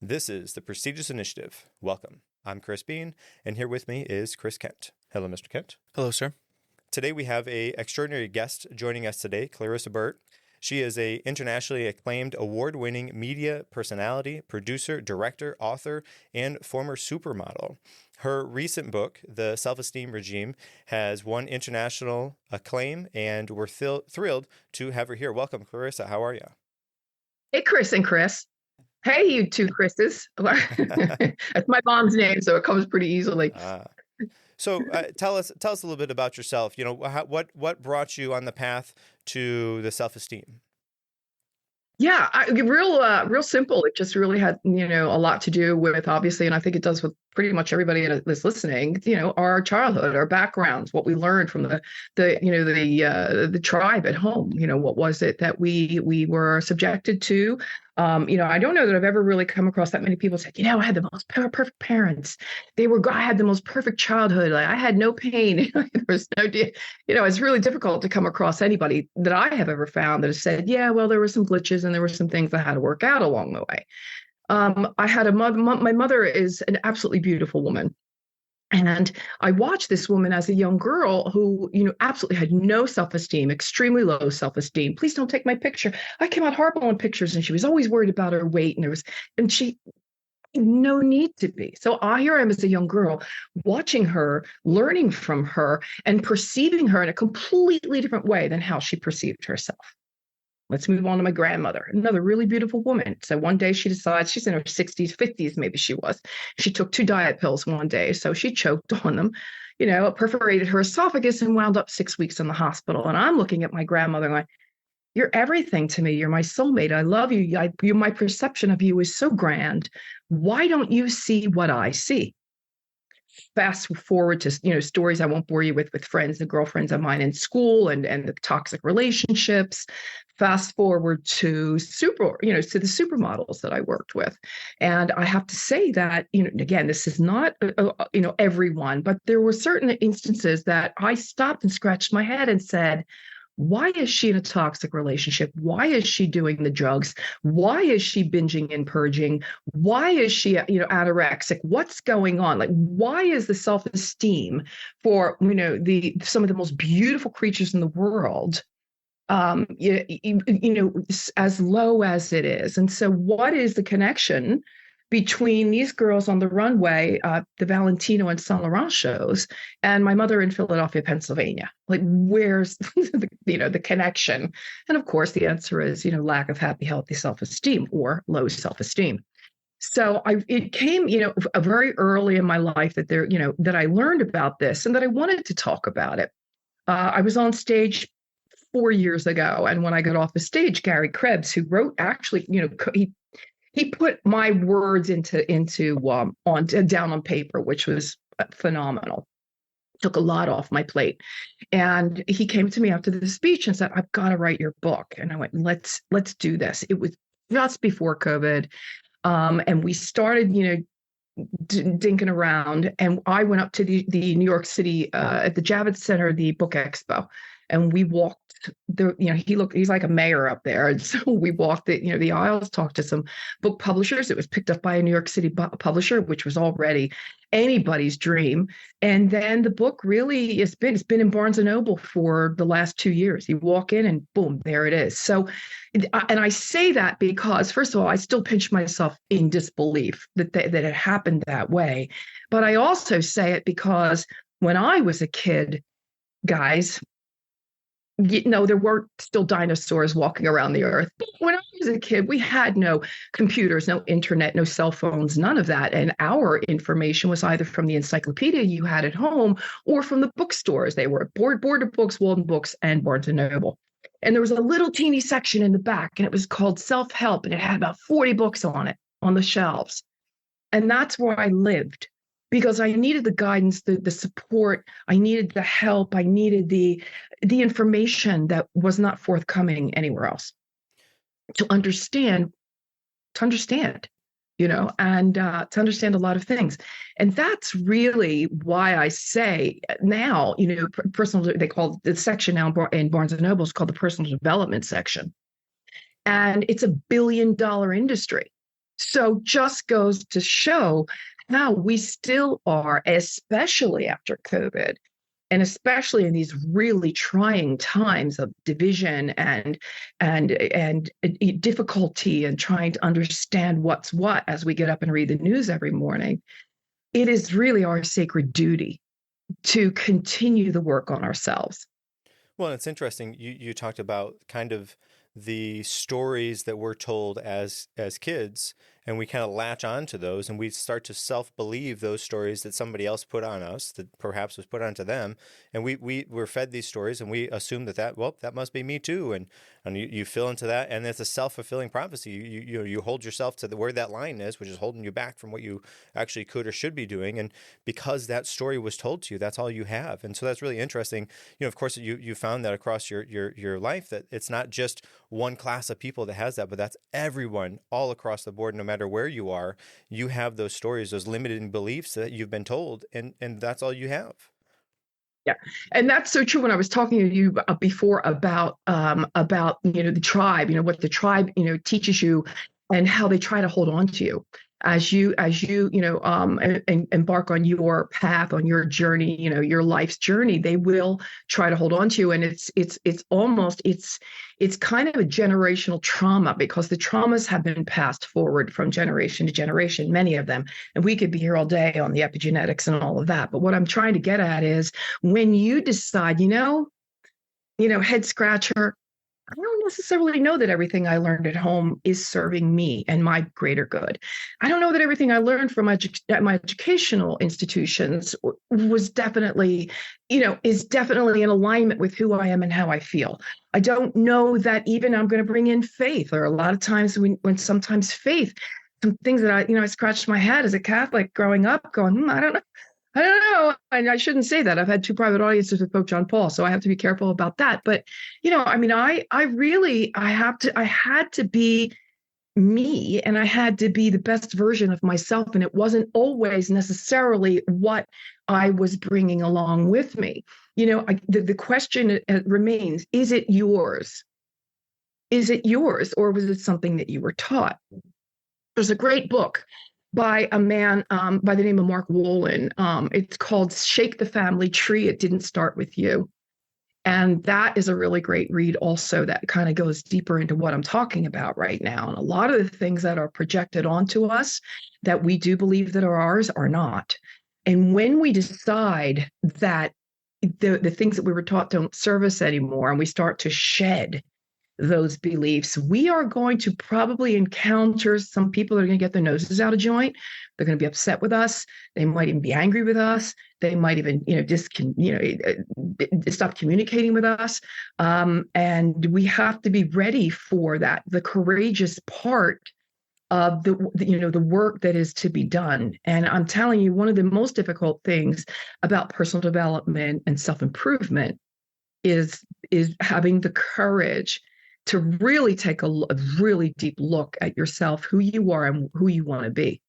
This is the Prestigious Initiative. Welcome. I'm Chris Bean, and here with me is Chris Kent. Hello, Mr. Kent. Hello, sir. Today we have an extraordinary guest joining us today, Clarissa Burt. She is an internationally acclaimed award-winning media personality, producer, director, author, and former supermodel. Her recent book, The Self-Esteem Regime, has won international acclaim, and we're thrilled to have her here. Welcome, Clarissa. How are you? Hey, Chris and Chris. Hey, you two Chris's. That's my mom's name, so it comes pretty easily. So tell us a little bit about yourself. You know, what brought you on the path to the self-esteem? Yeah, real simple. It just really had, a lot to do with, obviously, and I think it does with pretty much everybody that's listening, our childhood, our backgrounds, what we learned from the tribe at home. What was it that we were subjected to? I don't know that I've ever really come across that many people say, I had the most perfect parents. I had the most perfect childhood. Like, I had no pain. There was no, it's really difficult to come across anybody that I have ever found that has said, yeah, well, there were some glitches and there were some things that had to work out along the way. I had a mother. My mother is an absolutely beautiful woman. And I watched this woman as a young girl who, absolutely had no self-esteem, extremely low self-esteem. Please don't take my picture. I came out horrible in pictures, and she was always worried about her weight. And she, no need to be. So here I am as a young girl, watching her, learning from her, and perceiving her in a completely different way than how she perceived herself. Let's move on to my grandmother, another really beautiful woman. So one day she decides, she's in her 60s, 50s, maybe she was. She took 2 diet pills one day. So she choked on them, perforated her esophagus and wound up 6 weeks in the hospital. And I'm looking at my grandmother like, you're everything to me. You're my soulmate. I love you. My perception of you is so grand. Why don't you see what I see? Fast forward to, stories I won't bore you with friends and girlfriends of mine in school and the toxic relationships. Fast forward to to the supermodels that I worked with. And I have to say that, again, this is not, everyone, but there were certain instances that I stopped and scratched my head and said, why is she in a toxic relationship? Why is she doing the drugs? Why is she binging and purging? Why is she, anorexic? What's going on? Like, why is the self-esteem for, some of the most beautiful creatures in the world, as low as it is? And so what is the connection between these girls on the runway, the Valentino and Saint Laurent shows, and my mother in Philadelphia, Pennsylvania? Like, where's the connection? And of course, the answer is, lack of happy, healthy self-esteem or low self-esteem. So it came, very early in my life that that I learned about this and that I wanted to talk about it. I was on stage 4 years ago, and when I got off the stage, Gary Krebs, who wrote, actually, he put my words down on paper, which was phenomenal. Took a lot off my plate. And he came to me after the speech and said, I've got to write your book. And I went, let's do this. It was just before COVID. And we started, dinking around. And I went up to the New York City, at the Javits Center, the Book Expo. And we walked he's like a mayor up there. And so we walked the aisles, talked to some book publishers. It was picked up by a New York City publisher, which was already anybody's dream. And then the book really it's been in Barnes & Noble for the last 2 years. You walk in and boom, there it is. So, and I say that because, first of all, I still pinch myself in disbelief that it happened that way. But I also say it because when I was a kid, guys, there weren't still dinosaurs walking around the earth. When I was a kid, we had no computers, no internet, no cell phones, none of that. And our information was either from the encyclopedia you had at home or from the bookstores. They were Board of Books, Walden Books, and Barnes & Noble. And there was a little teeny section in the back, and it was called Self-Help, and it had about 40 books on it on the shelves. And that's where I lived, because I needed the guidance, the support, I needed the help, I needed the information that was not forthcoming anywhere else to understand, and to understand a lot of things. And that's really why I say now, personal, they call the section now in Barnes & Noble is called the personal development section. And it's $1 billion industry. So just goes to show how we still are, especially after COVID, and especially in these really trying times of division and difficulty and trying to understand what's what as we get up and read the news every morning. It is really our sacred duty to continue the work on ourselves. Well, it's interesting. You talked about kind of the stories that we're told as kids, and we kind of latch on to those, and we start to self-believe those stories that somebody else put on us, that perhaps was put onto them, and we're fed these stories, and we assume that must be me too, and you fill into that, and it's a self-fulfilling prophecy. You hold yourself to where that line is, which is holding you back from what you actually could or should be doing, and because that story was told to you, that's all you have. And so that's really interesting. Of course, you found that across your life, that it's not just one class of people that has that, but that's everyone all across the board. No matter where you are, you have those stories, those limiting beliefs that you've been told, and that's all you have. Yeah, and that's so true. When I was talking to you before about the tribe, what the tribe teaches you, and how they try to hold on to you as you embark on your path, on your journey, your life's journey. They will try to hold on to you, and it's kind of a generational trauma, because the traumas have been passed forward from generation to generation, many of them. And we could be here all day on the epigenetics and all of that. But what I'm trying to get at is, when you decide, head scratcher, I don't necessarily know that everything I learned at home is serving me and my greater good. I don't know that everything I learned from my educational institutions was definitely, is definitely in alignment with who I am and how I feel. I don't know that even I'm going to bring in faith. Or a lot of times when sometimes faith, some things that I scratched my head as a Catholic growing up, going, I don't know. And I shouldn't say that. I've had 2 private audiences with Pope John Paul, so I have to be careful about that. But, I had to be me, and I had to be the best version of myself. And it wasn't always necessarily what I was bringing along with me. The question remains, is it yours? Is it yours, or was it something that you were taught? There's a great book by a man by the name of Mark Wolin. It's called Shake the Family Tree. It Didn't Start With You. And that is a really great read also, that kind of goes deeper into what I'm talking about right now. And a lot of the things that are projected onto us that we do believe that are ours are not. And when we decide that the things that we were taught don't serve us anymore, and we start to shed those beliefs, we are going to probably encounter some people that are going to get their noses out of joint. They're going to be upset with us. They might even be angry with us. They might even, stop communicating with us. And we have to be ready for that, the courageous part of the work that is to be done. And I'm telling you, one of the most difficult things about personal development and self-improvement is having the courage to really take a really deep look at yourself, who you are and who you want to be.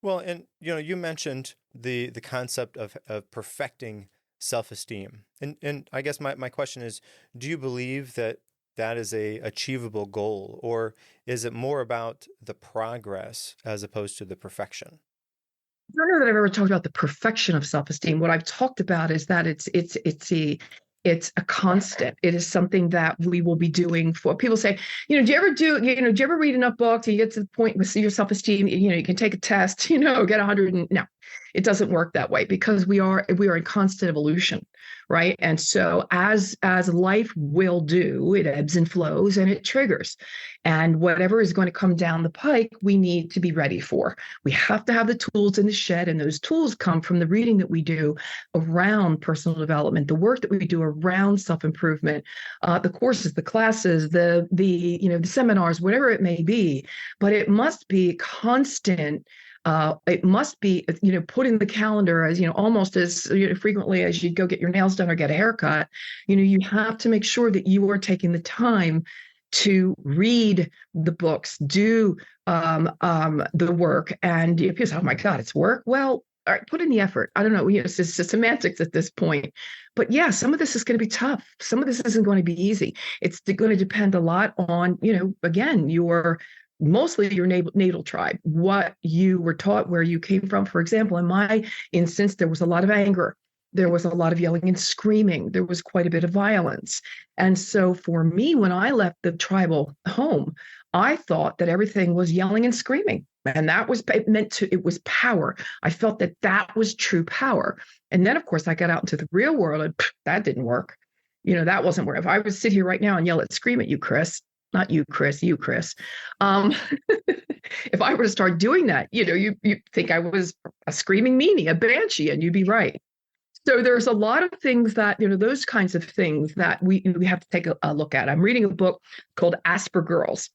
Well, and you mentioned the concept of perfecting self-esteem. And I guess my question is, do you believe that is a achievable goal, or is it more about the progress as opposed to the perfection? I don't know that I've ever talked about the perfection of self-esteem. What I've talked about is that it's a constant. It is something that we will be doing. For people say, do you ever read enough books and you get to the point with your self-esteem, you can take a test, get 100 no, it doesn't work that way, because we are in constant evolution, right? And so as life will do, it ebbs and flows and it triggers. And whatever is going to come down the pike, we need to be ready for. We have to have the tools in the shed, and those tools come from the reading that we do around personal development, the work that we do around self-improvement, the courses, the classes, the seminars, whatever it may be. But it must be constant. It must be, put in the calendar as, almost as frequently as you go get your nails done or get a haircut. You have to make sure that you are taking the time to read the books, do the work. And people say, oh my God, it's work. Well, all right, put in the effort. I don't know. It's just semantics at this point. But yeah, some of this is going to be tough. Some of this isn't going to be easy. It's going to depend a lot on, again, your mostly your natal tribe, what you were taught, where you came from. For example, in my instance, there was a lot of anger. There was a lot of yelling and screaming. There was quite a bit of violence. And so for me, when I left the tribal home, I thought that everything was yelling and screaming. And that was it was power. I felt that that was true power. And then, of course, I got out into the real world and that didn't work. That wasn't where, if I would sit here right now and yell at, scream at you, Chris, not you, Chris, you, Chris. If I were to start doing that, you think I was a screaming meanie, a banshee, and you'd be right. So there's a lot of things that, those kinds of things that we have to take a look at. I'm reading a book called Aspergirls.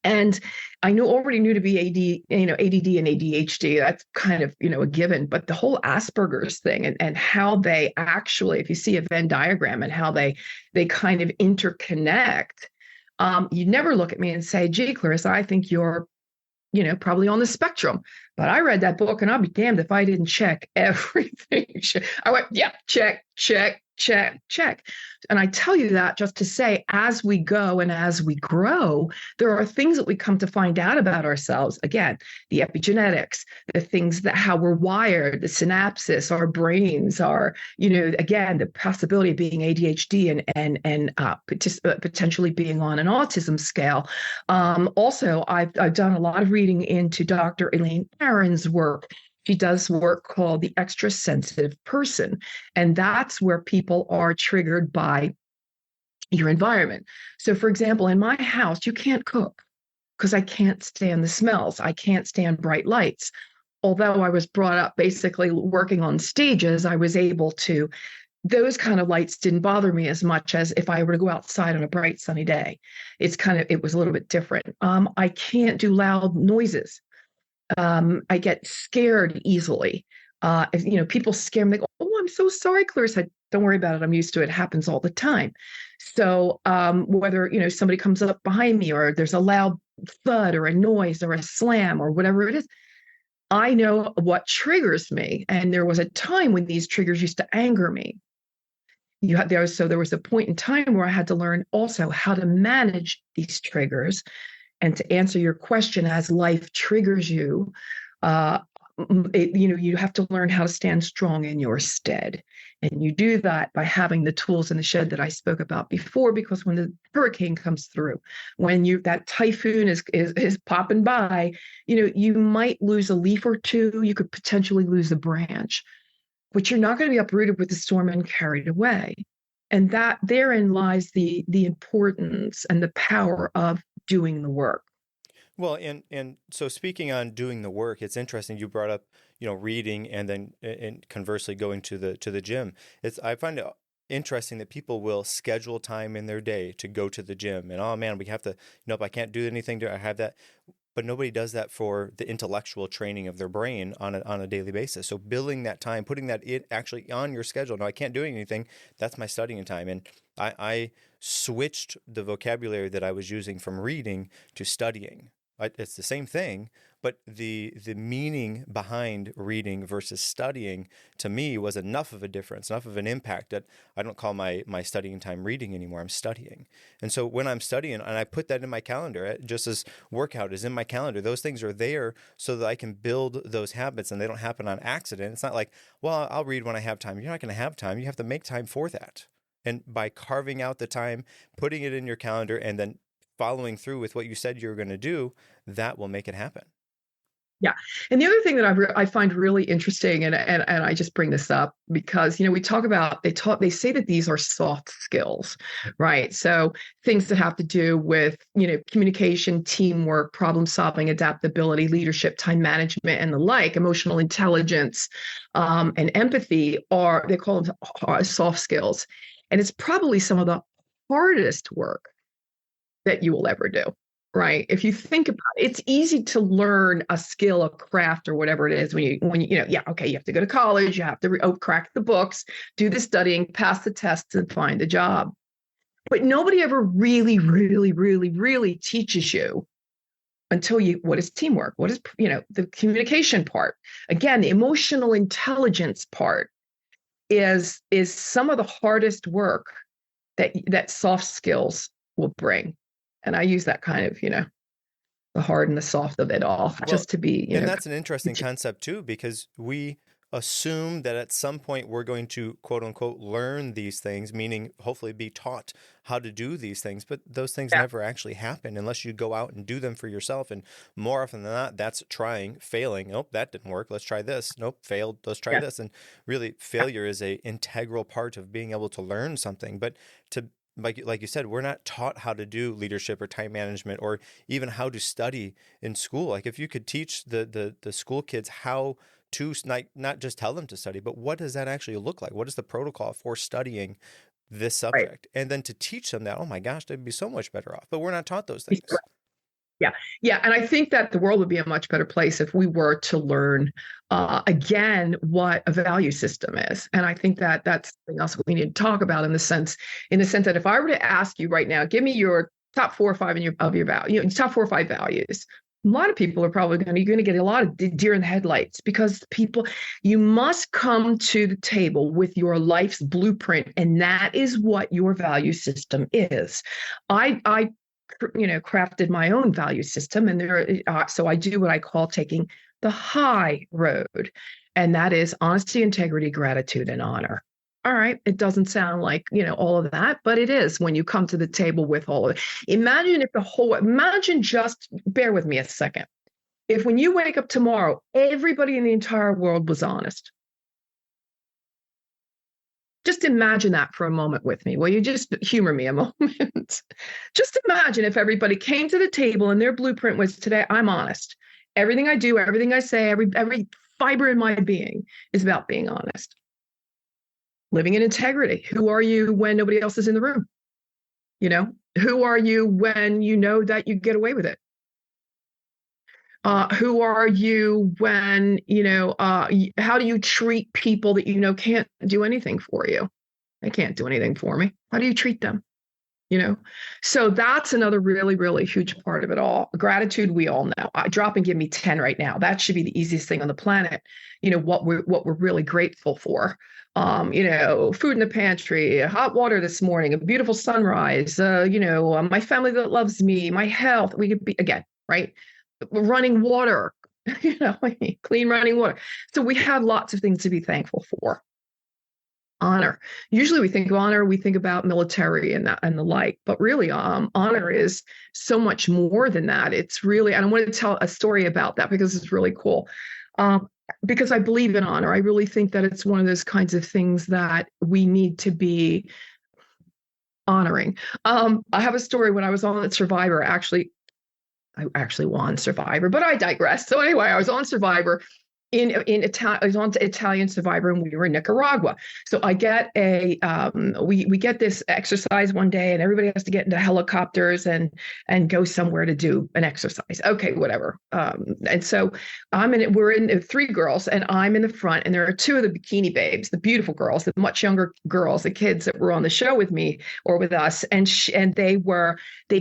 And I already knew to be ADD and ADHD, that's kind of, a given, but the whole Asperger's thing and how they actually, if you see a Venn diagram and how they kind of interconnect, you never look at me and say, gee, Clarissa, I think you're, probably on the spectrum. But I read that book and I'll be damned if I didn't check everything. I went, yeah, check, check, check, check. And I tell you that just to say, as we go and as we grow, there are things that we come to find out about ourselves. Again, the epigenetics, the things that how we're wired, the synapses, our brains are, again, the possibility of being ADHD and potentially being on an autism scale. Also, I've done a lot of reading into Dr. Elaine Aron's work. She does work called the extra sensitive person. And that's where people are triggered by your environment. So for example, in my house, you can't cook because I can't stand the smells. I can't stand bright lights. Although I was brought up basically working on stages, I was able to, those kind of lights didn't bother me as much as if I were to go outside on a bright sunny day. It was a little bit different. I can't do loud noises. I get scared easily. People scare me. They go, "Oh, I'm so sorry, Clarissa." Don't worry about it. I'm used to it. It happens all the time. So whether somebody comes up behind me or there's a loud thud or a noise or a slam or whatever it is, I know what triggers me. And there was a time when these triggers used to anger me. There was a point in time where I had to learn also how to manage these triggers. And to answer your question, as life triggers you, you have to learn how to stand strong in your stead. And you do that by having the tools in the shed that I spoke about before, because when the hurricane comes through, when that typhoon is popping by, you might lose a leaf or two, you could potentially lose a branch, but you're not going to be uprooted with the storm and carried away. And that therein lies the importance and the power of doing the work. Well, and so speaking on doing the work, it's interesting you brought up, reading and then and conversely going to the gym. I find it interesting that people will schedule time in their day to go to the gym and, oh man, we have to, if I can't do anything, I have that. But nobody does that for the intellectual training of their brain on a daily basis. So building that time, putting that actually on your schedule. No, I can't do anything. That's my studying time. And I switched the vocabulary that I was using from reading to studying. It's the same thing, but the meaning behind reading versus studying to me was enough of a difference, enough of an impact that I don't call my studying time reading anymore. I'm studying. And so when I'm studying, and I put that in my calendar, just as workout is in my calendar, those things are there so that I can build those habits and they don't happen on accident. It's not like, well, I'll read when I have time. You're not going to have time. You have to make time for that. And by carving out the time, putting it in your calendar, and then following through with what you said you were going to do, that will make it happen. Yeah. And the other thing that I find really interesting, and I just bring this up because, we talk about, they say that these are soft skills, right? So things that have to do with, communication, teamwork, problem solving, adaptability, leadership, time management, and the like, emotional intelligence, and empathy they call them soft skills. And it's probably some of the hardest work that you will ever do, right? If you think about it, it's easy to learn a skill, a craft, or whatever it is when you have to go to college, you have to crack the books, do the studying, pass the tests, and find a job. But nobody ever really, really, really, really teaches you until what is teamwork? What is, the communication part? Again, the emotional intelligence part is some of the hardest work that soft skills will bring. And I use that kind of, the hard and the soft of it all, Well, just to be, and that's an interesting concept too, because we assume that at some point we're going to quote unquote learn these things, meaning hopefully be taught how to do these things, but those things yeah, never actually happen unless you go out and do them for yourself. And more often than not, that's trying, failing. Nope, that didn't work. Let's try this. Nope, failed. Let's try yeah, this. And really, yeah, failure is a integral part of being able to learn something. But to like you said, we're not taught how to do leadership or time management or even how to study in school. Like if you could teach the school kids how to not just tell them to study, but what does that actually look like? What is the protocol for studying this right. subject? And then to teach them that, oh my gosh, they'd be so much better off. But we're not taught those things. Yeah. Yeah. And I think that the world would be a much better place if we were to learn again what a value system is. And I think that that's something else we need to talk about in the sense that if I were to ask you right now, give me your top 4 or 5 of your value, top 4 or 5 values. A lot of people are probably you're going to get a lot of deer in the headlights because you must come to the table with your life's blueprint. And that is what your value system is. I crafted my own value system, and so I do what I call taking the high road, and that is honesty, integrity, gratitude, and honor. All right, it doesn't sound like all of that, but it is when you come to the table with all of it. Imagine just bear with me a second. If when you wake up tomorrow, everybody in the entire world was honest. Just imagine that for a moment with me. Will you just humor me a moment? Just imagine if everybody came to the table and their blueprint was today, I'm honest. Everything I do, everything I say, every fiber in my being is about being honest. Living in integrity. Who are you when nobody else is in the room? Who are you when you know that you get away with it? Who are you when, how do you treat people that can't do anything for you? They can't do anything for me. How do you treat them? So that's another really, really huge part of it all. Gratitude, we all know. Drop and give me 10 right now. That should be the easiest thing on the planet. What we're really grateful for. Food in the pantry, hot water this morning, a beautiful sunrise, my family that loves me, my health. We could be, again, right? Running water, clean running water. So we have lots of things to be thankful for. Honor. Usually we think of honor, we think about military and the like, but really honor is so much more than that. It's really, and I want to tell a story about that because it's really cool. Because I believe in honor. I really think that it's one of those kinds of things that we need to be honoring. I have a story when I was on Survivor, I actually won Survivor, but I digress. So anyway, I was on Survivor I was on Italian Survivor, and we were in Nicaragua. So I get we get this exercise one day, and everybody has to get into helicopters and go somewhere to do an exercise. Okay, whatever. And so we're in 3 girls, and I'm in the front, and there are 2 of the bikini babes, the beautiful girls, the much younger girls, the kids that were on the show with me or with us, and they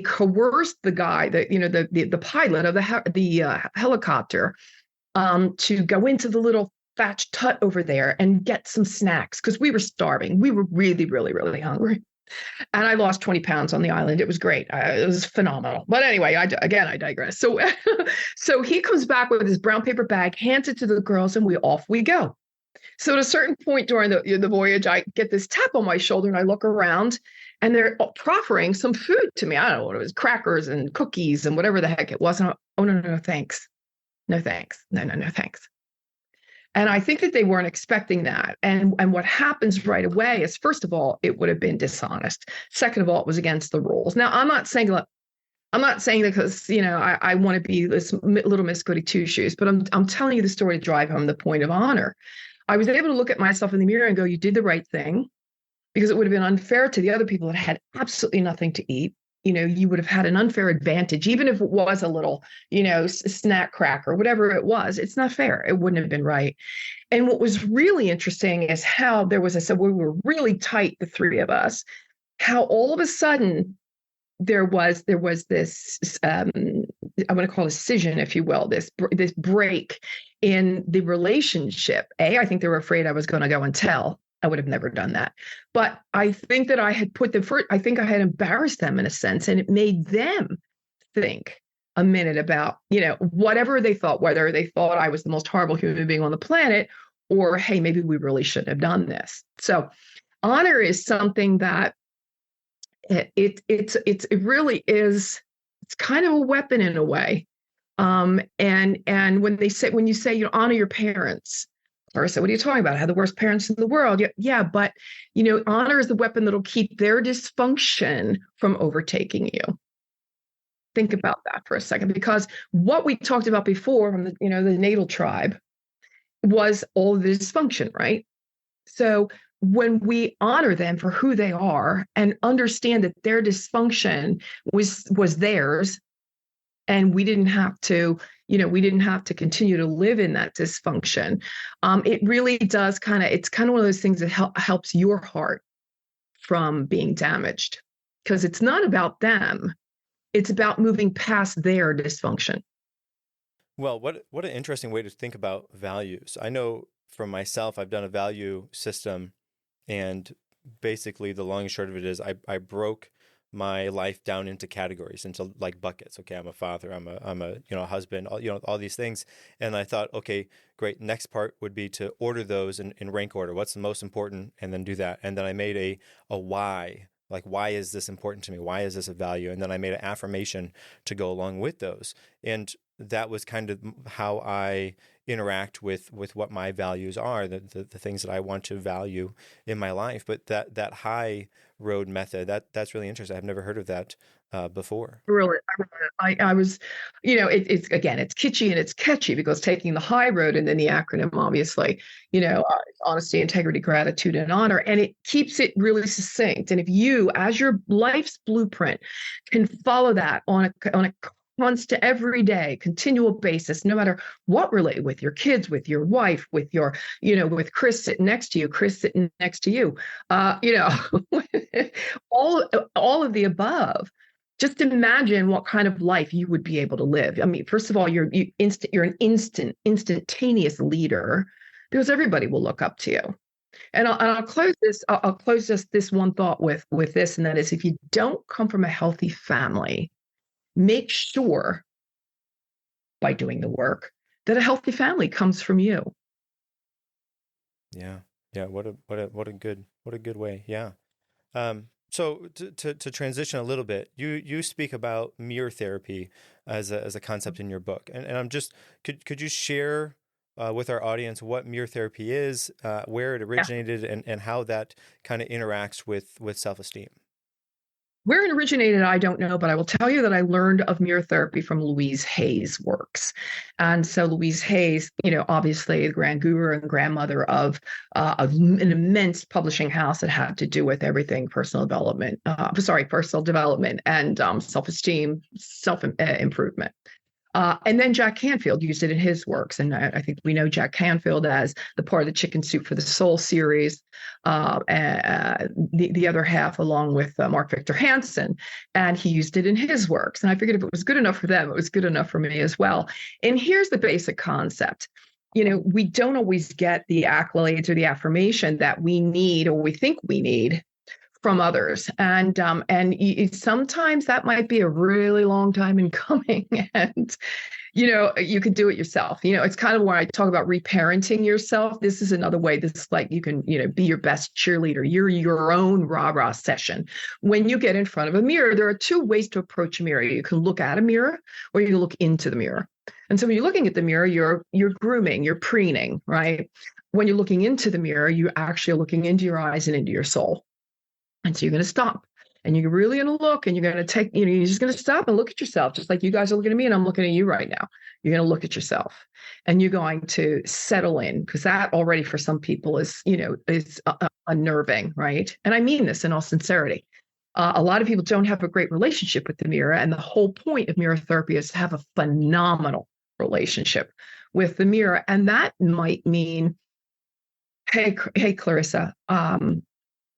coerced the guy, the pilot of the helicopter, to go into the little thatched hut over there and get some snacks because we were starving. We were really, really, really hungry. And I lost 20 pounds on the island. It was great. It was phenomenal. But anyway, I digress. So, so he comes back with his brown paper bag, hands it to the girls, and off we go. So at a certain point during the voyage, I get this tap on my shoulder, and I look around, and they're proffering some food to me. I don't know what it was, crackers and cookies and whatever the heck it was. And oh, no, thanks. No, thanks. No, thanks. And I think that they weren't expecting that. And what happens right away is, first of all, it would have been dishonest. Second of all, it was against the rules. Now, I'm not saying that because, I want to be this little Miss Goody Two Shoes, but I'm telling you the story to drive home the point of honor. I was able to look at myself in the mirror and go, you did the right thing, because it would have been unfair to the other people that had absolutely nothing to eat. You would have had an unfair advantage, even if it was a little, snack cracker, whatever it was. It's not fair. It wouldn't have been right. And what was really interesting is how we were really tight, the 3 of us, how all of a sudden there was this, I'm going to call it a scission, if you will, this break in the relationship. I think they were afraid I was going to go and tell. I would have never done that. But I think that I had I think I had embarrassed them in a sense, and it made them think a minute about, whatever they thought, whether they thought I was the most horrible human being on the planet, or, hey, maybe we really shouldn't have done this. So honor is something that it really is, it's kind of a weapon in a way. And when you say, honor your parents, or say, what are you talking about? I had the worst parents in the world. Yeah, but honor is the weapon that'll keep their dysfunction from overtaking you. Think about that for a second, because what we talked about before from the natal tribe was all the dysfunction, right? So when we honor them for who they are and understand that their dysfunction was theirs, and we didn't have to continue to live in that dysfunction, it really does it's kind of one of those things that helps your heart from being damaged, because it's not about them. It's about moving past their dysfunction. Well, what an interesting way to think about values. I know for myself, I've done a value system, and basically the long and short of it is I broke my life down into categories, into like buckets. Okay, I'm a father, I'm a husband, all these things. And I thought, okay, great. Next part would be to order those in rank order. What's the most important? And then do that. And then I made a why. Like, why is this important to me? Why is this a value? And then I made an affirmation to go along with those. And that was kind of how I interact with what my values are, the things that I want to value in my life. But that high road method, that's really interesting. I've never heard of that before. Really, I was, it's again, it's kitschy and it's catchy, because taking the high road, and then the acronym, obviously, honesty, integrity, gratitude, and honor, and it keeps it really succinct. And if you, as your life's blueprint, can follow that on a constant, everyday, continual basis, no matter what, relate with your kids, with your wife, with your, with Chris sitting next to you, all of the above. Just imagine what kind of life you would be able to live. I mean, first of all, you're an instantaneous leader, because everybody will look up to you. And I'll close this. I'll close just this one thought with this, and that is, if you don't come from a healthy family, make sure, by doing the work, that a healthy family comes from you. Yeah. What a good way. Yeah. So to transition a little bit, you speak about mirror therapy as a concept in your book, and I'm just, could you share with our audience what mirror therapy is, where it originated, and how that kind of interacts with self-esteem? Where it originated, I don't know, but I will tell you that I learned of mirror therapy from Louise Hay's works. And so Louise Hay's, obviously the grand guru and grandmother of an immense publishing house that had to do with everything personal development and self-esteem, self-improvement. And then Jack Canfield used it in his works. And I think we know Jack Canfield as the part of the Chicken Soup for the Soul series, the other half along with Mark Victor Hansen. And he used it in his works. And I figured if it was good enough for them, it was good enough for me as well. And here's the basic concept. We don't always get the accolades or the affirmation that we need, or we think we need, from others. And sometimes that might be a really long time in coming. And, you could do it yourself. It's kind of where I talk about reparenting yourself. This is another way. This is like, you can, be your best cheerleader. You're your own rah-rah session. When you get in front of a mirror, there are two ways to approach a mirror. You can look at a mirror, or you can look into the mirror. And so when you're looking at the mirror, you're grooming, you're preening, right? When you're looking into the mirror, you're actually looking into your eyes and into your soul. And so you're going to stop, and you're really going to look, and you're going to take, you're just going to stop and look at yourself, just like you guys are looking at me and I'm looking at you right now. You're going to look at yourself, and you're going to settle in, because that already for some people is unnerving, right? And I mean this in all sincerity. A lot of people don't have a great relationship with the mirror. And the whole point of mirror therapy is to have a phenomenal relationship with the mirror. And that might mean, hey, Clarissa,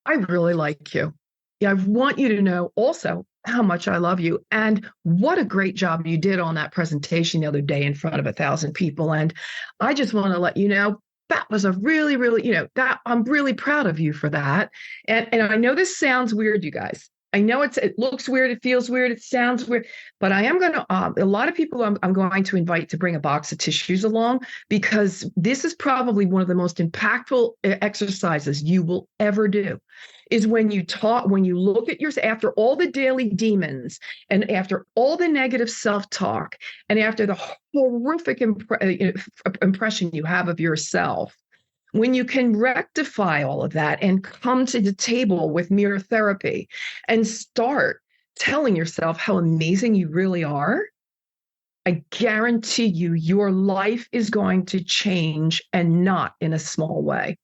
I really like you. Yeah, I want you to know also how much I love you, and what a great job you did on that presentation the other day in front of 1,000 people. And I just want to let you know that was a really, really, that I'm really proud of you for that. And I know this sounds weird, you guys, I know it looks weird, it feels weird, it sounds weird, but I am going to, a lot of people I'm going to invite to bring a box of tissues along, because this is probably one of the most impactful exercises you will ever do, is when you look at yours after all the daily demons and after all the negative self-talk and after the horrific impression you have of yourself. When you can rectify all of that and come to the table with mirror therapy and start telling yourself how amazing you really are, I guarantee you, your life is going to change, and not in a small way.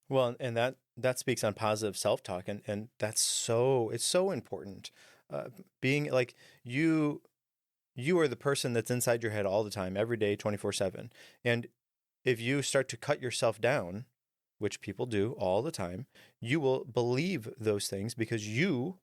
Well, and that speaks on positive self-talk, and it's so important. Being like you are the person that's inside your head all the time, every day, 24/7. And if you start to cut yourself down, which people do all the time, you will believe those things because your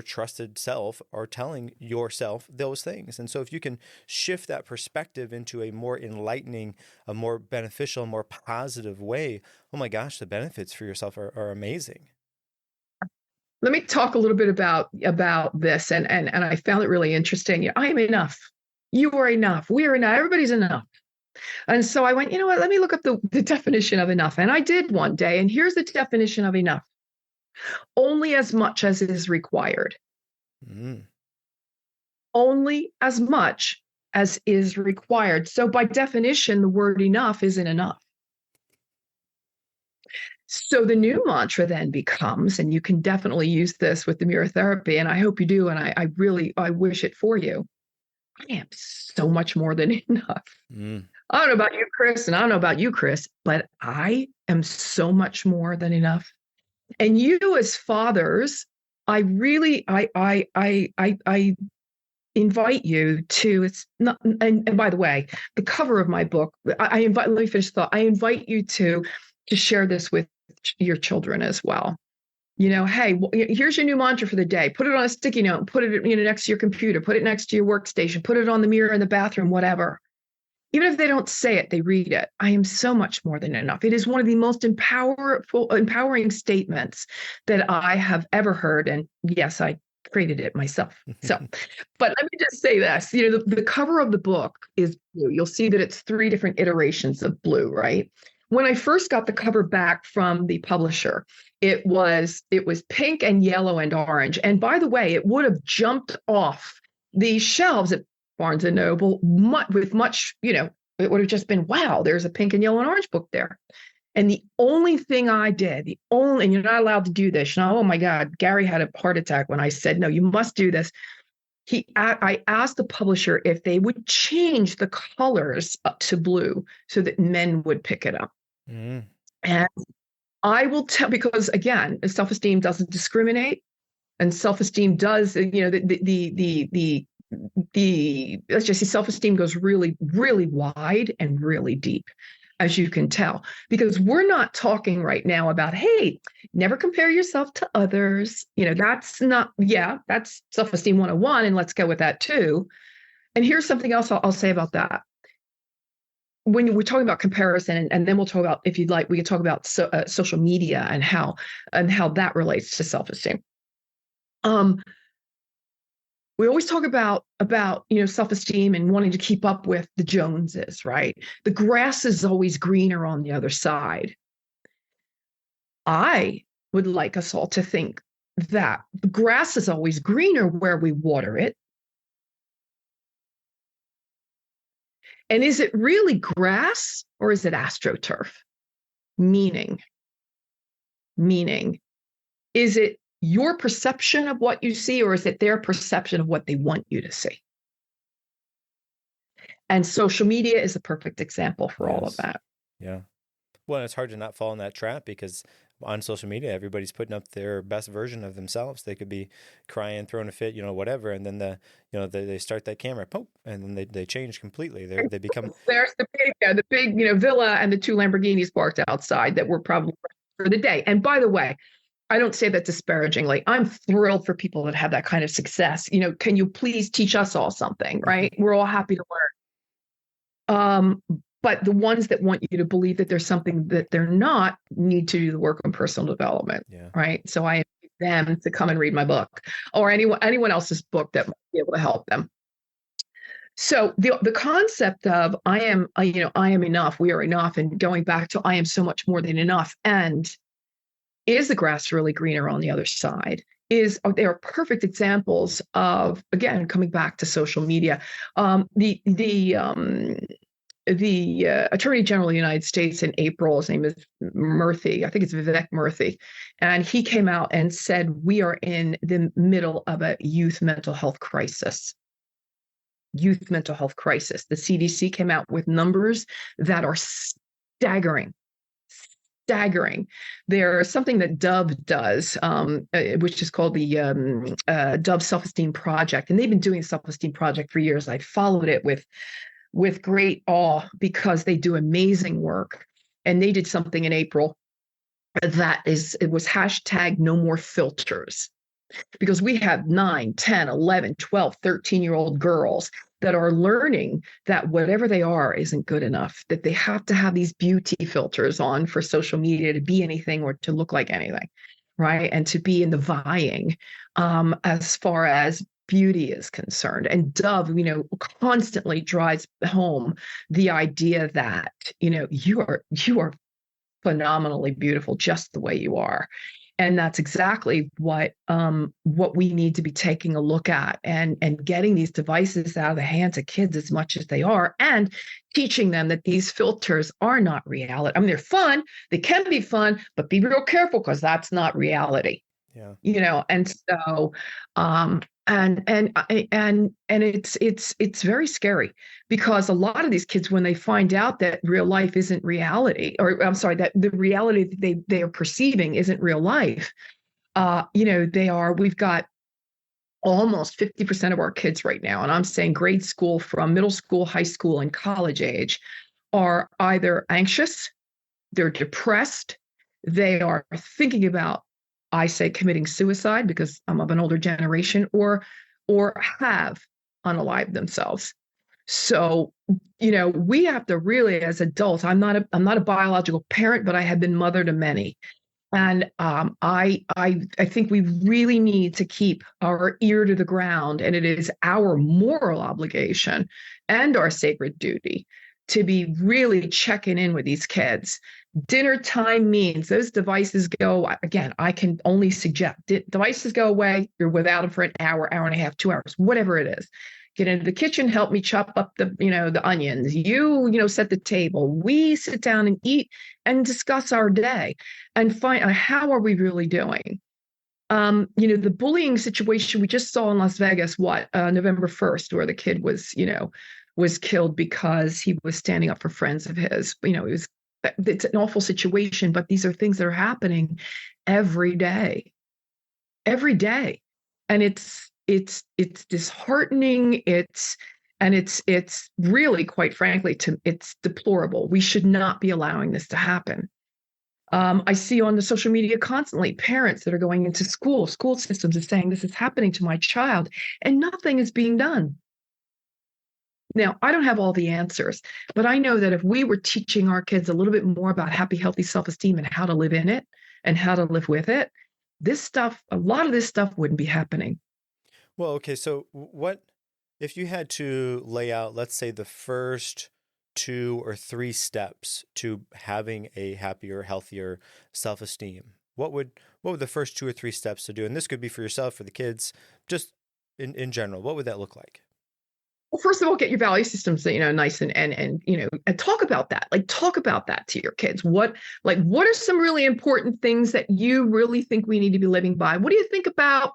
trusted self, are telling yourself those things. And so if you can shift that perspective into a more enlightening, a more beneficial, more positive way, oh my gosh, the benefits for yourself are amazing. Let me talk a little bit about this, and I found it really interesting. I am enough. You are enough. We are enough. Everybody's enough. And so I went, you know what, let me look up the definition of enough. And I did one day, and here's the definition of enough. Only as much as is required. Mm. Only as much as is required. So by definition, the word enough isn't enough. So the new mantra then becomes, and you can definitely use this with the mirror therapy, and I hope you do, and I wish it for you. I am so much more than enough. Mm. I don't know about you, Chris, and I don't know about you, Chris, but I am so much more than enough. And you, as fathers, I really, I invite you to. It's not. And by the way, the cover of my book, let me finish the thought. I invite you to share this with your children as well. Hey, here's your new mantra for the day. Put it on a sticky note. Put it, next to your computer. Put it next to your workstation. Put it on the mirror in the bathroom. Whatever. Even if they don't say it, they read it. I am so much more than enough. It is one of the most empowering statements that I have ever heard. And yes, I created it myself. So, but let me just say this, the cover of the book is blue. You'll see that it's 3 different iterations of blue, right? When I first got the cover back from the publisher, it was pink and yellow and orange. And by the way, it would have jumped off the shelves at Barnes and Noble with much, it would have just been, wow, there's a pink and yellow and orange book there. And the only thing I did, and you're not allowed to do this. Oh my God, Gary had a heart attack when I said, no, you must do this. I asked the publisher if they would change the colors up to blue so that men would pick it up. Mm. And I will tell, because again, self-esteem doesn't discriminate, and self-esteem does, let's just say self-esteem goes really, really wide and really deep, as you can tell, because we're not talking right now about, hey, never compare yourself to others. That's not, that's self-esteem 101, and let's go with that too. And here's something else I'll say about that. When we're talking about comparison, and then we'll talk about, if you'd like, we can talk about social media and how that relates to self-esteem. We always talk about self-esteem and wanting to keep up with the Joneses, right? The grass is always greener on the other side. I would like us all to think that the grass is always greener where we water it. And is it really grass, or is it astroturf? Meaning, is it your perception of what you see, or is it their perception of what they want you to see? And social media is a perfect example for all of that. Yeah. Well, it's hard to not fall in that trap, because on social media, everybody's putting up their best version of themselves. They could be crying, throwing a fit, whatever. And then they start that camera, poof, and then they change completely. They become. There's the big villa and the 2 Lamborghinis parked outside that were probably for the day. And by the way, I don't say that disparagingly. I'm thrilled for people that have that kind of success. Can you please teach us all something, right? We're all happy to learn. But the ones that want you to believe that there's something that they're not need to do the work on personal development, right? So I them to come and read my book or anyone else's book that might be able to help them. So the concept of I am enough, we are enough, and going back to I am so much more than enough, and is the grass really greener on the other side? They are perfect examples of, again, coming back to social media. The Attorney General of the United States in April, his name is Murthy, I think it's Vivek Murthy, and he came out and said we are in the middle of a youth mental health crisis. Youth mental health crisis. The CDC came out with numbers that are staggering. There's something that Dove does, which is called the Dove Self-Esteem Project, and they've been doing the Self-Esteem Project for years. I followed it with great awe because they do amazing work, and they did something in April it was hashtag no more filters. Because we have 9, 10, 11, 12, 13-year-old girls that are learning that whatever they are isn't good enough, that they have to have these beauty filters on for social media to be anything or to look like anything, right? And to be in the vying as far as beauty is concerned. And Dove, constantly drives home the idea that, you are phenomenally beautiful just the way you are. And that's exactly what we need to be taking a look at and getting these devices out of the hands of kids as much as they are, and teaching them that these filters are not reality. I mean, they're fun. They can be fun, but be real careful because that's not reality. Yeah. And so and it's very scary because a lot of these kids, when they find out that real life isn't reality, or I'm sorry, that the reality that they are perceiving isn't real life, we've got almost 50% of our kids right now, and I'm saying grade school from middle school, high school, and college age, are either anxious, they're depressed, they are thinking about, I say, committing suicide because I'm of an older generation, or have unalived themselves. So, we have to really, as adults, I'm not a biological parent, but I have been mother to many. And I think we really need to keep our ear to the ground, and it is our moral obligation and our sacred duty to be really checking in with these kids. Dinner time means those devices go, again, I can only suggest devices go away. You're without them for an hour, hour and a half, 2 hours, whatever it is. Get into the kitchen, help me chop up the onions. You set the table. We sit down and eat and discuss our day and find out how are we really doing. The bullying situation we just saw in Las Vegas, November 1st, where the kid was killed because he was standing up for friends of his. It's an awful situation, but these are things that are happening every day, and it's disheartening. It's really, quite frankly, it's deplorable. We should not be allowing this to happen. I see on the social media constantly parents that are going into school systems and saying this is happening to my child, and nothing is being done. Now, I don't have all the answers, but I know that if we were teaching our kids a little bit more about happy, healthy self-esteem and how to live in it and how to live with it, a lot of this stuff wouldn't be happening. Well, okay. So what if you had to lay out, let's say, the first 2 or 3 steps to having a happier, healthier self-esteem? What would the first 2 or 3 steps to do? And this could be for yourself, for the kids, just in general. What would that look like? Well, first of all, get your value systems, nice and talk about that. Talk about that to your kids. What are some really important things that you really think we need to be living by? What do you think about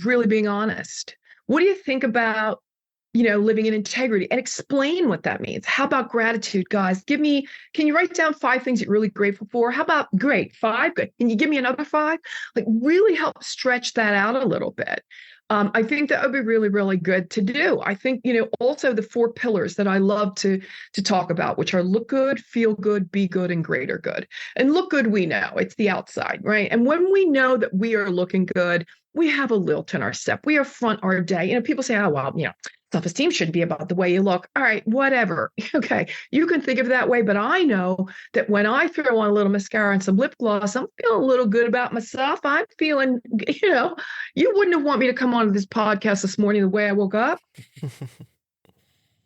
really being honest? What do you think about, living in integrity, and explain what that means? How about gratitude, guys? Can you write down 5 things you're really grateful for? How about great 5? Good. Can you give me another 5? Really help stretch that out a little bit. I think that would be really, really good to do. I think, also the 4 pillars that I love to talk about, which are look good, feel good, be good, and greater good. And look good, we know it's the outside, right? And when we know that we are looking good, we have a lilt in our step. We affront our day. People say, oh, well, self-esteem shouldn't be about the way you look. All right, whatever. Okay, you can think of it that way, but I know that when I throw on a little mascara and some lip gloss, I'm feeling a little good about myself. I'm feeling, you wouldn't have want me to come on this podcast this morning the way I woke up.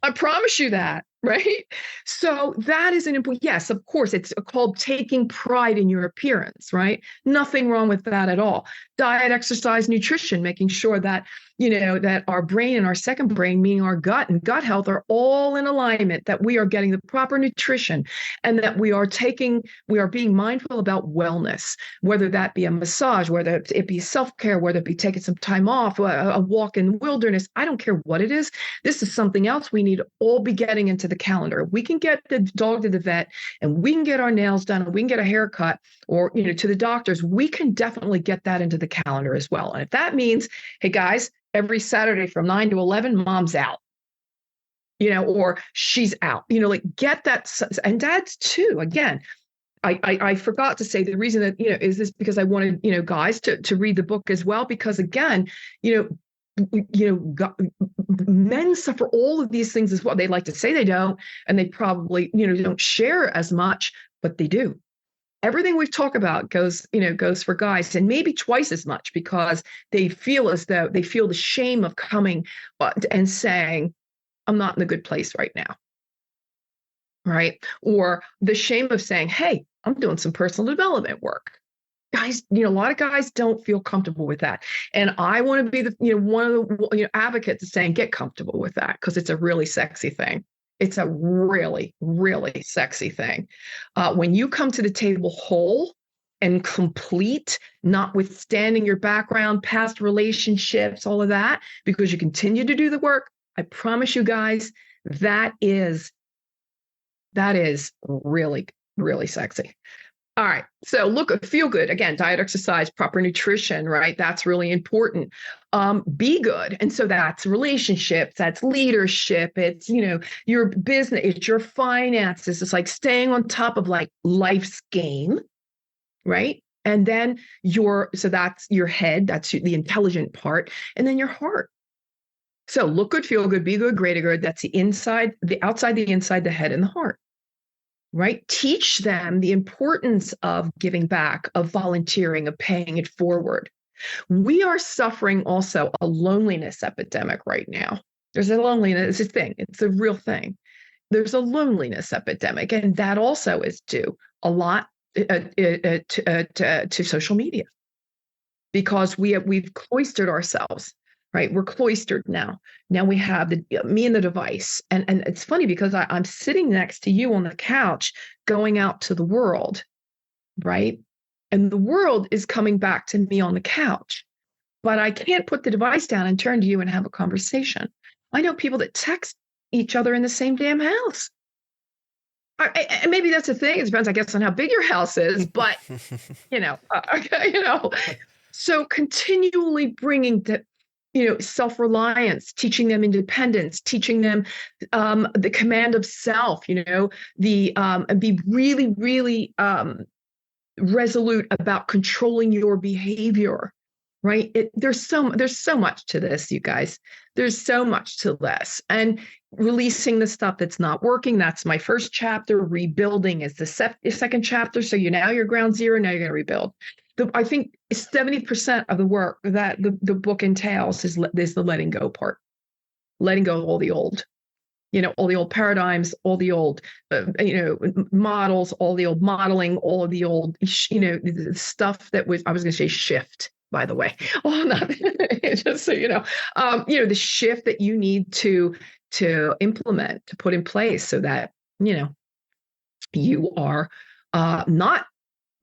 I promise you that, right? So that is an important, yes, of course, it's called taking pride in your appearance, right? Nothing wrong with that at all. Diet, exercise, nutrition, making sure that, that our brain and our second brain, meaning our gut and gut health, are all in alignment, that we are getting the proper nutrition, and that we are being mindful about wellness, whether that be a massage, whether it be self-care, whether it be taking some time off, a walk in the wilderness. I don't care what it is. This is something else we need to all be getting into the calendar. We can get the dog to the vet, and we can get our nails done, and we can get a haircut, or to the doctors. We can definitely get that into the calendar as well. And if that means, hey guys, every Saturday from 9 to 11, mom's out, or she's out, get that. And dads too. Again, I forgot to say the reason that, is this because I wanted, guys to read the book as well, because again, men suffer all of these things as well. They like to say they don't, and they probably, don't share as much, but they do. Everything we've talked about goes for guys, and maybe twice as much, because they feel as though they feel the shame of coming and saying, I'm not in a good place right now. Right. Or the shame of saying, hey, I'm doing some personal development work. Guys, a lot of guys don't feel comfortable with that. And I want to be the, one of the advocates of saying, get comfortable with that, because it's a really sexy thing. It's a really, really sexy thing. When you come to the table whole and complete, notwithstanding your background, past relationships, all of that, because you continue to do the work, I promise you guys, that is really, really sexy. All right. So feel good. Again, diet, exercise, proper nutrition, right? That's really important. Be good. And so that's relationships, that's leadership. It's, your business, it's your finances. It's like staying on top of like life's game, right? And then so that's your head, that's the intelligent part, and then your heart. So look good, feel good, be good, greater good. That's the inside, the outside, the inside, the head, and the heart. Right? Teach them the importance of giving back, of volunteering, of paying it forward. We are suffering also a loneliness epidemic right now. There's a loneliness, it's a thing. It's a real thing. There's a loneliness epidemic, and that also is due a lot to social media, because we've cloistered ourselves. Right. We're cloistered now. Now we have me and the device. And it's funny because I'm sitting next to you on the couch going out to the world. Right. And the world is coming back to me on the couch. But I can't put the device down and turn to you and have a conversation. I know people that text each other in the same damn house. And maybe that's a thing. It depends, I guess, on how big your house is. But, so continually bringing self-reliance, teaching them independence, teaching them the command of self, and be really, really resolute about controlling your behavior, right? There's so much to this, you guys. There's so much to this. And releasing the stuff that's not working. That's my first chapter. Rebuilding is the second chapter. So now you're ground zero. Now you're going to rebuild. I think 70% of the work that the book entails is the letting go part, letting go of all the old, all the old paradigms, all the old, models, all the old modeling, all of the old, stuff that I was going to say shift, by the way. Oh, not just so the shift that you need to implement, to put in place so that, you are not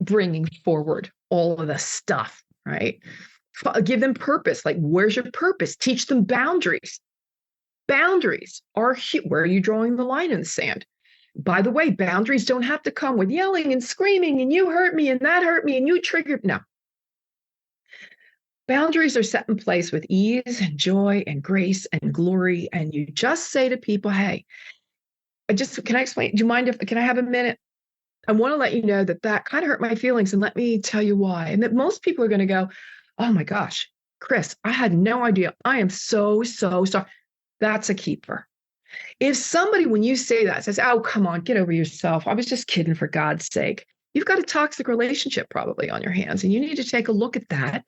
bringing forward all of the stuff, right? Give them purpose. Like, where's your purpose? Teach them boundaries. Boundaries are where are you drawing the line in the sand? By the way, boundaries don't have to come with yelling and screaming and you hurt me and that hurt me and you triggered. No. Boundaries are set in place with ease and joy and grace and glory. And you just say to people, hey, can I explain? Do you mind can I have a minute? I want to let you know that kind of hurt my feelings, and let me tell you why. And that most people are going to go, oh my gosh, Chris, I had no idea. I am so sorry. That's a keeper. If somebody, when you say that, says, oh, come on, get over yourself. I was just kidding, for God's sake. You've got a toxic relationship probably on your hands, and you need to take a look at that.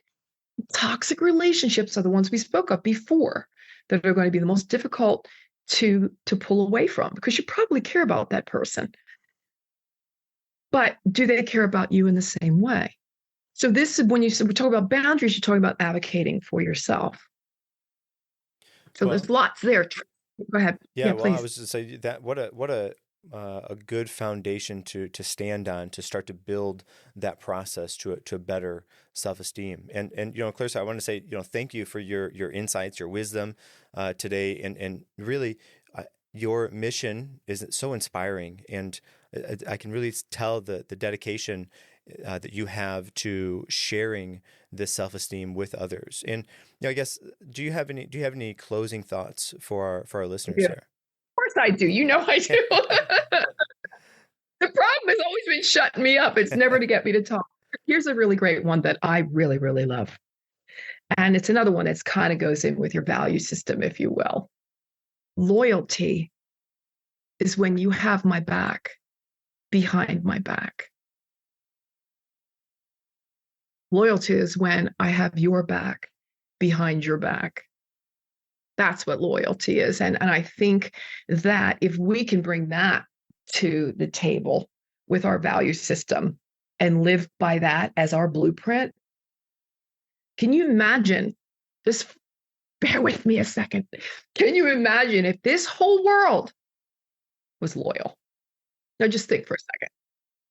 Toxic relationships are the ones we spoke of before that are going to be the most difficult to pull away from, because you probably care about that person. But do they care about you in the same way? So this is when we talk about boundaries, you're talking about advocating for yourself. So there's lots there. Go ahead. Yeah, well, please. I was just say that what a good foundation to stand on to start to build that process to a better self-esteem. And Clarissa, I want to say thank you for your insights, your wisdom today, and really your mission is so inspiring, and I can really tell the dedication that you have to sharing this self-esteem with others. And I guess do you have any closing thoughts for our listeners here? Of course I do. I do. The problem has always been shutting me up. It's never to get me to talk. Here's a really great one that I really, really love. And it's another one that's kind of goes in with your value system, if you will. Loyalty is when you have my back behind my back. Loyalty is when I have your back behind your back. That's what loyalty is. And I think that if we can bring that to the table with our value system and live by that as our blueprint, can you imagine, just bear with me a second, can you imagine if this whole world was loyal? Now just think for a second.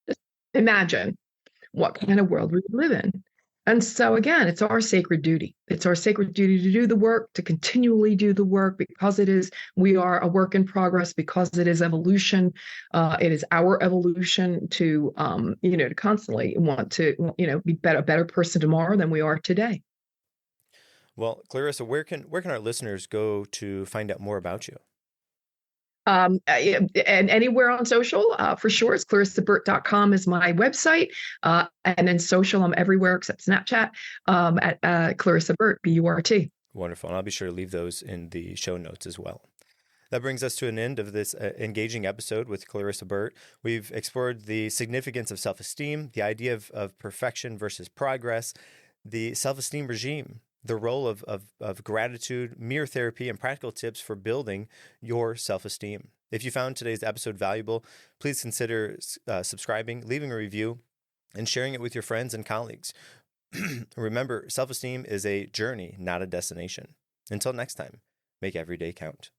Just imagine what kind of world we would live in. And so again, it's our sacred duty. It's our sacred duty to do the work, to continually do the work, because we are a work in progress, because it is evolution. It is our evolution to constantly want to, be a better person tomorrow than we are today. Well, Clarissa, where can our listeners go to find out more about you? And anywhere on social, for sure. It's clarissaburt.com is my website. And then social, I'm everywhere except Snapchat, at Clarissa Burt, B-U-R-T. Wonderful. And I'll be sure to leave those in the show notes as well. That brings us to an end of this engaging episode with Clarissa Burt. We've explored the significance of self-esteem, the idea of perfection versus progress, the self-esteem regime, the role of gratitude, mirror therapy, and practical tips for building your self-esteem. If you found today's episode valuable, please consider subscribing, leaving a review, and sharing it with your friends and colleagues. Remember, self-esteem is a journey, not a destination. Until next time, make every day count.